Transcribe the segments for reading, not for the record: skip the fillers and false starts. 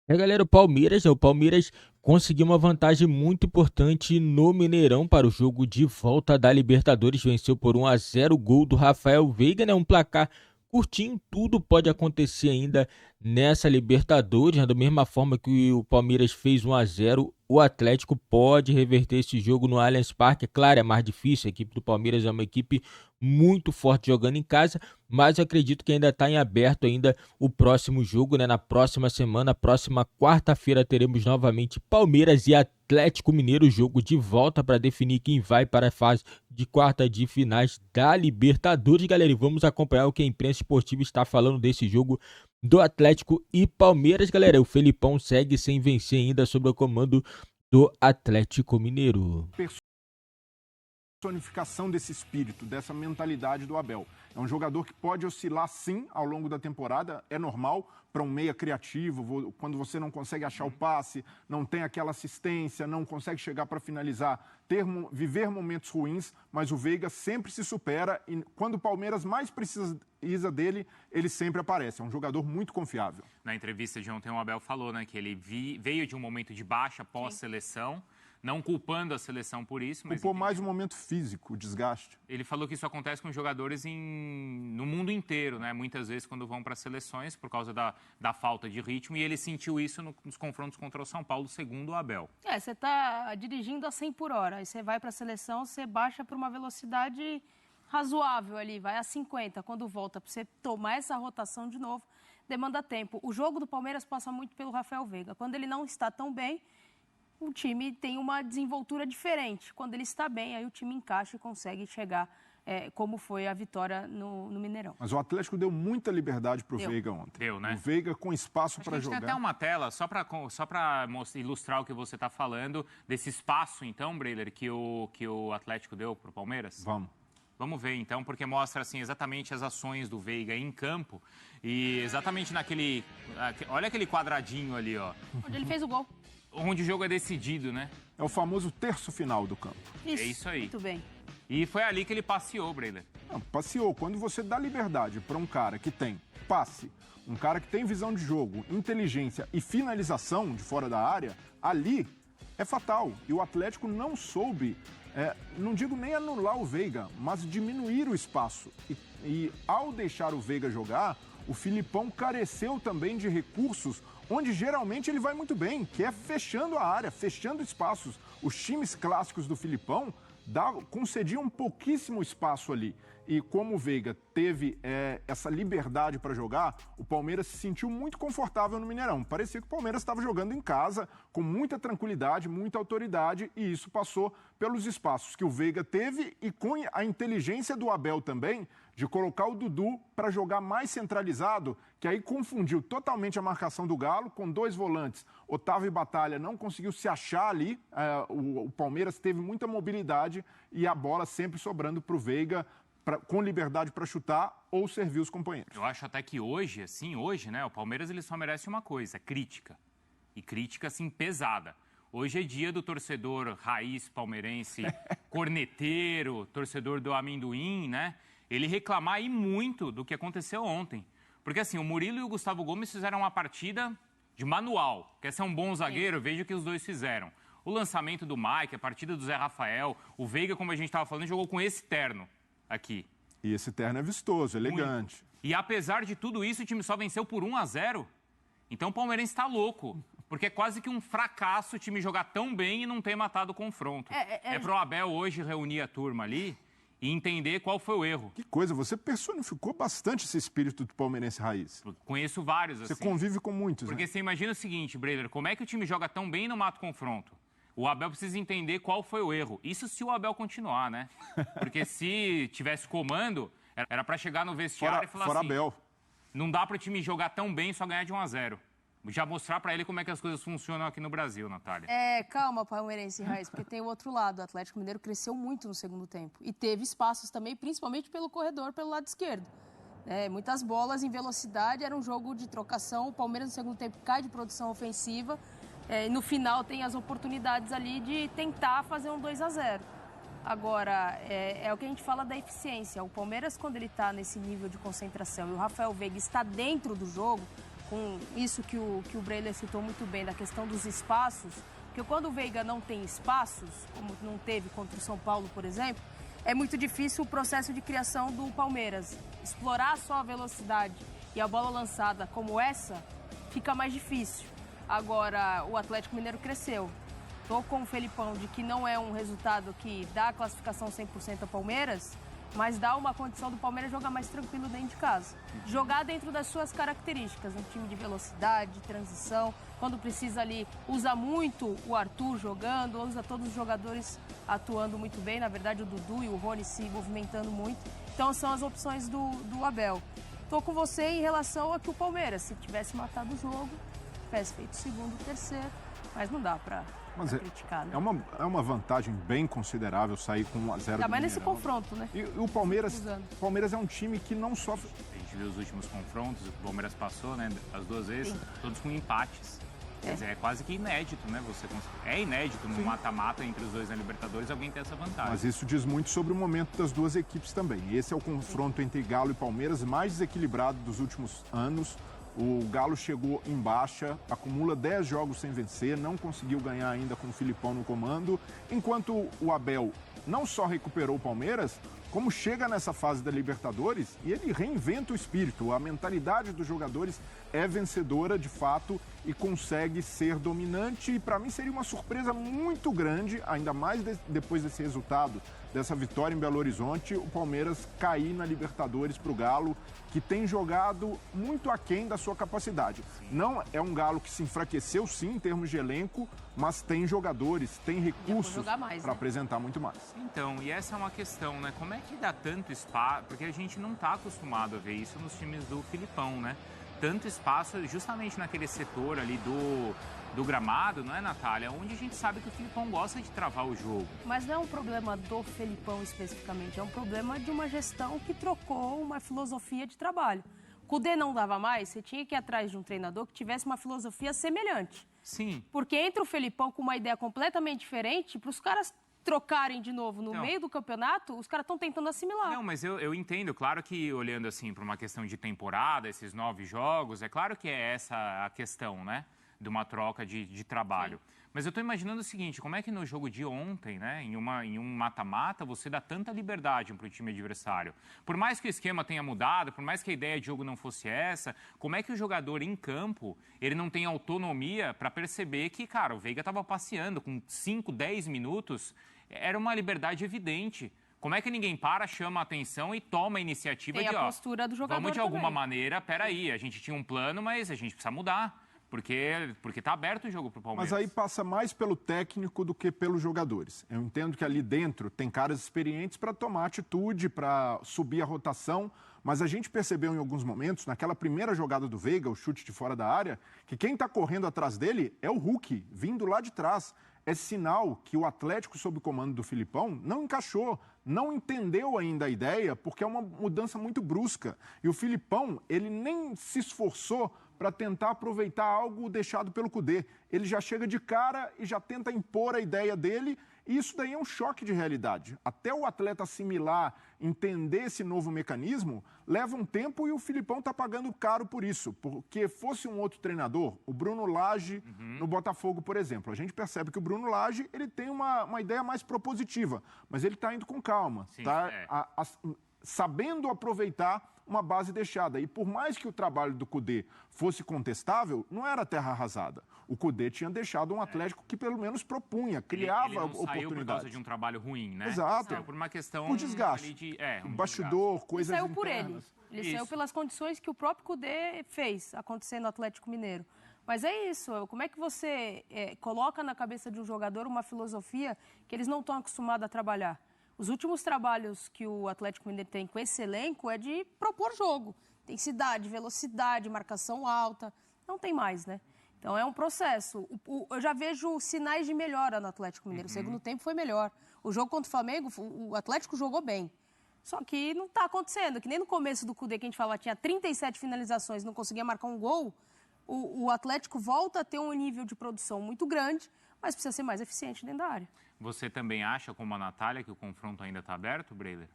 Galera, o Palmeiras conseguiu uma vantagem muito importante no Mineirão para o jogo de volta da Libertadores. Venceu por 1-0, o gol do Rafael Veiga, né? Um placar curtinho, tudo pode acontecer ainda nessa Libertadores, né? Da mesma forma que o Palmeiras fez 1-0, o Atlético pode reverter esse jogo no Allianz Parque. É claro, é mais difícil, a equipe do Palmeiras é uma equipe muito forte jogando em casa, mas eu acredito que ainda está em aberto ainda o próximo jogo, né? Na próxima semana, próxima quarta-feira, teremos novamente Palmeiras e Atlético Mineiro, jogo de volta para definir quem vai para a fase de quarta de finais da Libertadores, galera. E vamos acompanhar o que a imprensa esportiva está falando desse jogo do Atlético e Palmeiras, galera. O Felipão segue sem vencer ainda sob o comando do Atlético Mineiro. Personificação desse espírito, dessa mentalidade do Abel. É um jogador que pode oscilar sim ao longo da temporada, é normal para um meia criativo, quando você não consegue achar o passe, não tem aquela assistência, não consegue chegar para finalizar, viver momentos ruins, mas o Veiga sempre se supera e quando o Palmeiras mais precisa dele, ele sempre aparece. É um jogador muito confiável. Na entrevista de ontem, o Abel falou, né, que ele veio de um momento de baixa pós-seleção, não culpando a seleção por isso, mas... Culpou mais um momento físico, o desgaste. Ele falou que isso acontece com jogadores no mundo inteiro, né? Muitas vezes quando vão para seleções por causa da falta de ritmo, e ele sentiu isso nos confrontos contra o São Paulo, segundo o Abel. Você está dirigindo a 100 por hora, aí você vai para a seleção, você baixa para uma velocidade razoável ali, vai a 50. Quando volta, para você tomar essa rotação de novo, demanda tempo. O jogo do Palmeiras passa muito pelo Rafael Veiga. Quando ele não está tão bem, o time tem uma desenvoltura diferente. Quando ele está bem, aí o time encaixa e consegue chegar, como foi a vitória no Mineirão. Mas o Atlético deu muita liberdade para o Veiga ontem. Deu, né? O Veiga com espaço para jogar. Tem até uma tela, só para ilustrar o que você está falando, desse espaço, então, Breiler, que o Atlético deu para o Palmeiras? Vamos ver, então, porque mostra assim, exatamente as ações do Veiga em campo. E exatamente naquele... Olha aquele quadradinho ali, ó. Onde ele fez o gol. Onde o jogo é decidido, né? É o famoso terço final do campo. Isso aí. Muito bem. E foi ali que ele passeou, Breiler. Não, passeou. Quando você dá liberdade para um cara que tem passe, um cara que tem visão de jogo, inteligência e finalização de fora da área, ali é fatal. E o Atlético não soube, não digo nem anular o Veiga, mas diminuir o espaço. E ao deixar o Veiga jogar, o Filipão careceu também de recursos onde geralmente ele vai muito bem, que é fechando a área, fechando espaços. Os times clássicos do Filipão concediam pouquíssimo espaço ali. E como o Veiga teve essa liberdade para jogar, o Palmeiras se sentiu muito confortável no Mineirão. Parecia que o Palmeiras estava jogando em casa, com muita tranquilidade, muita autoridade, e isso passou pelos espaços que o Veiga teve e com a inteligência do Abel também, de colocar o Dudu para jogar mais centralizado, que aí confundiu totalmente a marcação do Galo, com dois volantes. Otávio e Batalha não conseguiu se achar ali, o Palmeiras teve muita mobilidade e a bola sempre sobrando para o Veiga, com liberdade para chutar ou servir os companheiros. Eu acho até que hoje, né, o Palmeiras ele só merece uma coisa, crítica. E crítica, assim, pesada. Hoje é dia do torcedor raiz palmeirense, corneteiro, torcedor do amendoim, né? Ele reclamar aí muito do que aconteceu ontem. Porque, assim, o Murilo e o Gustavo Gomes fizeram uma partida de manual. Quer ser um bom zagueiro? Veja o que os dois fizeram. O lançamento do Mike, a partida do Zé Rafael, o Veiga, como a gente estava falando, jogou com esse terno aqui. E esse terno é vistoso, elegante. Muito. E apesar de tudo isso, o time só venceu por 1-0. Então o palmeirense está louco. Porque é quase que um fracasso o time jogar tão bem e não ter matado o confronto. É pro Abel hoje reunir a turma ali e entender qual foi o erro. Que coisa, você personificou bastante esse espírito do palmeirense raiz. Conheço vários, assim. Você convive com muitos, Porque né? você imagina o seguinte, Breiler, como é que o time joga tão bem e não mata o confronto? O Abel precisa entender qual foi o erro. Isso se o Abel continuar, né? Porque se tivesse comando, era para chegar no vestiário e falar assim... Abel. Não dá para o time jogar tão bem e só ganhar de 1-0. Já mostrar para ele como é que as coisas funcionam aqui no Brasil, Natália. Calma, palmeirense raiz, porque tem o outro lado. O Atlético Mineiro cresceu muito no segundo tempo. E teve espaços também, principalmente pelo corredor, pelo lado esquerdo. Muitas bolas em velocidade, era um jogo de trocação. O Palmeiras no segundo tempo cai de produção ofensiva. No final tem as oportunidades ali de tentar fazer um 2-0. Agora, é o que a gente fala da eficiência. O Palmeiras, quando ele está nesse nível de concentração e o Rafael Veiga está dentro do jogo, com isso que o Breiler citou muito bem, da questão dos espaços, porque quando o Veiga não tem espaços, como não teve contra o São Paulo, por exemplo, é muito difícil o processo de criação do Palmeiras. Explorar só a velocidade e a bola lançada como essa, fica mais difícil. Agora, o Atlético Mineiro cresceu. Estou com o Felipão de que não é um resultado que dá a classificação 100% ao Palmeiras, mas dá uma condição do Palmeiras jogar mais tranquilo dentro de casa. Jogar dentro das suas características, um time de velocidade, de transição. Quando precisa ali, usa muito o Arthur jogando, usa todos os jogadores atuando muito bem. Na verdade, o Dudu e o Rony se movimentando muito. Então, são as opções do Abel. Estou com você em relação a que o Palmeiras, se tivesse matado o jogo, tivesse feito segundo, terceiro, mas não dá para criticar, né? É uma vantagem bem considerável sair com 1-0 do Ainda mais nesse Mineirão. confronto, né? E o Palmeiras é um time que não sofre... A gente viu os últimos confrontos, o Palmeiras passou, né, as duas vezes, todos com empates. Quer dizer, é quase que inédito, né? É inédito no mata-mata entre os dois na Libertadores alguém ter essa vantagem. Mas isso diz muito sobre o momento das duas equipes também. Esse é o confronto entre Galo e Palmeiras mais desequilibrado dos últimos anos. O Galo chegou em baixa, acumula 10 jogos sem vencer, não conseguiu ganhar ainda com o Filipão no comando, enquanto o Abel não só recuperou o Palmeiras, como chega nessa fase da Libertadores e ele reinventa o espírito. A mentalidade dos jogadores é vencedora de fato e consegue ser dominante. E para mim seria uma surpresa muito grande, ainda mais depois desse resultado, dessa vitória em Belo Horizonte, o Palmeiras cair na Libertadores para o Galo, que tem jogado muito aquém da sua capacidade. Não é um Galo que se enfraqueceu, sim, em termos de elenco, mas tem jogadores, tem recursos para apresentar muito mais. Então, e essa é uma questão, né? Como é que dá tanto espaço? Porque a gente não está acostumado a ver isso nos times do Filipão, né? Tanto espaço justamente naquele setor ali do gramado, não é, Natália? Onde a gente sabe que o Filipão gosta de travar o jogo. Mas não é um problema do Felipão especificamente, é um problema de uma gestão que trocou uma filosofia de trabalho. O Cudê não dava mais, você tinha que ir atrás de um treinador que tivesse uma filosofia semelhante. Sim. Porque entra o Felipão com uma ideia completamente diferente, para os caras trocarem de novo no meio do campeonato, os caras estão tentando assimilar. Não, mas eu entendo, claro que olhando assim para uma questão de temporada, esses 9 jogos, é claro que é essa a questão, né? De uma troca de trabalho. Sim. Mas eu estou imaginando o seguinte, como é que no jogo de ontem, né, em um mata-mata, você dá tanta liberdade para o time adversário? Por mais que o esquema tenha mudado, por mais que a ideia de jogo não fosse essa, como é que o jogador em campo, ele não tem autonomia para perceber que, cara, o Veiga estava passeando com 5, 10 minutos, era uma liberdade evidente. Como é que ninguém para, chama a atenção e toma a iniciativa tem a postura do jogador vamos de alguma também. Maneira, peraí, a gente tinha um plano, mas a gente precisa mudar. Porque tá aberto o jogo pro Palmeiras. Mas aí passa mais pelo técnico do que pelos jogadores. Eu entendo que ali dentro tem caras experientes para tomar atitude, para subir a rotação, mas a gente percebeu em alguns momentos, naquela primeira jogada do Veiga, o chute de fora da área, que quem está correndo atrás dele é o Hulk, vindo lá de trás. É sinal que o Atlético, sob o comando do Filipão, não encaixou, não entendeu ainda a ideia, porque é uma mudança muito brusca. E o Filipão, ele nem se esforçou para tentar aproveitar algo deixado pelo Cudê. Ele já chega de cara e já tenta impor a ideia dele, e isso daí é um choque de realidade. Até o atleta assimilar, entender esse novo mecanismo, leva um tempo e o Filipão está pagando caro por isso. Porque fosse um outro treinador, o Bruno Lage no Botafogo, por exemplo. A gente percebe que o Bruno Lage ele tem uma ideia mais propositiva, mas ele está indo com calma, está sabendo aproveitar uma base deixada. E por mais que o trabalho do Cudê fosse contestável, não era terra arrasada. O Cudê tinha deixado um Atlético que pelo menos propunha, criava ele não oportunidades. Saiu por causa de um trabalho ruim, né? Exato. Saiu por uma questão... Um desgaste. Bastidor, coisas saiu internas. por ele. Ele saiu pelas condições que o próprio Cudê fez acontecer no Atlético Mineiro. Mas é isso, como é que você coloca na cabeça de um jogador uma filosofia que eles não estão acostumados a trabalhar? Os últimos trabalhos que o Atlético Mineiro tem com esse elenco é de propor jogo. Intensidade, velocidade, marcação alta. Não tem mais, né? Então é um processo. Eu já vejo sinais de melhora no Atlético Mineiro. O segundo tempo foi melhor. O jogo contra o Flamengo, o Atlético jogou bem. Só que não está acontecendo. Que nem no começo do Cudê, que a gente falava, tinha 37 finalizações, não conseguia marcar um gol. O Atlético volta a ter um nível de produção muito grande, mas precisa ser mais eficiente dentro da área. Você também acha, como a Natália, que o confronto ainda está aberto, Breiler?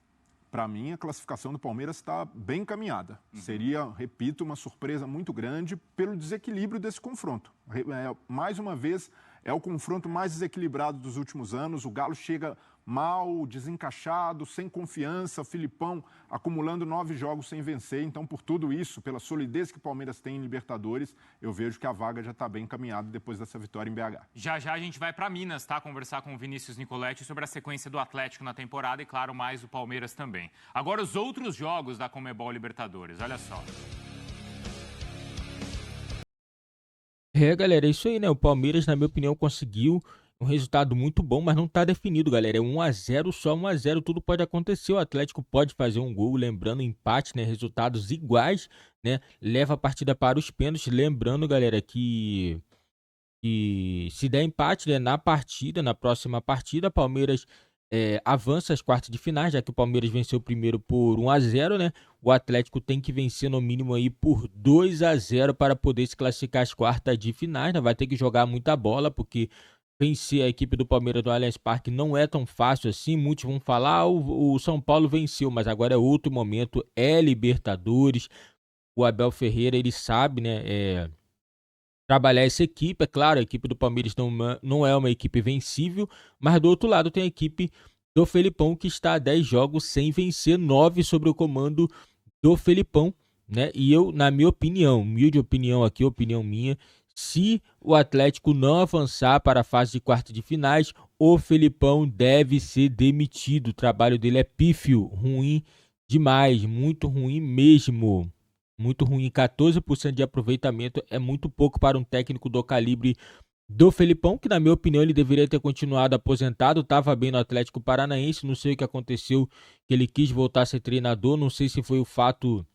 para mim, a classificação do Palmeiras está bem encaminhada. Seria, repito, uma surpresa muito grande pelo desequilíbrio desse confronto. Mais uma vez, é o confronto mais desequilibrado dos últimos anos. O Galo chega mal, desencaixado, sem confiança. O Filipão acumulando 9 jogos sem vencer. Então, por tudo isso, pela solidez que o Palmeiras tem em Libertadores, eu vejo que a vaga já está bem encaminhada depois dessa vitória em BH. Já já a gente vai para Minas, tá? Conversar com o Vinícius Nicoletti sobre a sequência do Atlético na temporada e, claro, mais o Palmeiras também. Agora, os outros jogos da Conmebol Libertadores, olha só. Galera, é isso aí, né? O Palmeiras, na minha opinião, conseguiu um resultado muito bom, mas não tá definido, galera. É 1-0, só 1-0, tudo pode acontecer. O Atlético pode fazer um gol, lembrando, empate, né? Resultados iguais, né? Leva a partida para os pênaltis. Lembrando, galera, que se der empate, né, na próxima partida, Palmeiras avança às quartas de finais, já que o Palmeiras venceu primeiro por 1-0, né? O Atlético tem que vencer no mínimo aí por 2-0 para poder se classificar às quartas de finais, né? Vai ter que jogar muita bola, porque vencer a equipe do Palmeiras do Allianz Parque não é tão fácil assim. Muitos vão falar, o São Paulo venceu, mas agora é outro momento, é Libertadores. O Abel Ferreira, ele sabe, né, trabalhar essa equipe. É claro, a equipe do Palmeiras não é uma equipe vencível, mas do outro lado tem a equipe do Felipão, que está há 10 jogos sem vencer, 9 sobre o comando do Felipão, né? E eu, na minha opinião, humilde opinião aqui, opinião minha, se o Atlético não avançar para a fase de quarta de finais, o Felipão deve ser demitido. O trabalho dele é pífio, ruim demais, muito ruim mesmo. Muito ruim, 14% de aproveitamento é muito pouco para um técnico do calibre do Felipão, que na minha opinião ele deveria ter continuado aposentado, estava bem no Atlético Paranaense, não sei o que aconteceu, que ele quis voltar a ser treinador, não sei se foi o fato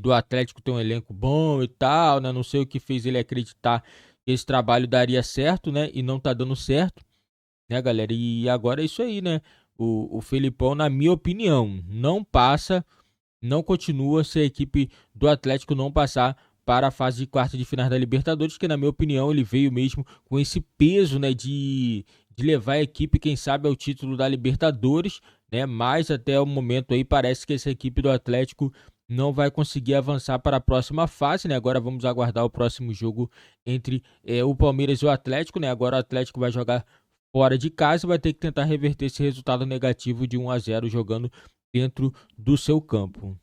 do Atlético ter um elenco bom e tal, né? Não sei o que fez ele acreditar que esse trabalho daria certo, né? E não tá dando certo, né, galera? E agora é isso aí, né? O Felipão, na minha opinião, não continua se a equipe do Atlético não passar para a fase de quarta de finais da Libertadores, que na minha opinião ele veio mesmo com esse peso, né, de levar a equipe, quem sabe, ao título da Libertadores, né, mas até o momento aí parece que essa equipe do Atlético não vai conseguir avançar para a próxima fase, né? Agora vamos aguardar o próximo jogo entre o Palmeiras e o Atlético, né? Agora o Atlético vai jogar fora de casa e vai ter que tentar reverter esse resultado negativo de 1-0 jogando dentro do seu campo.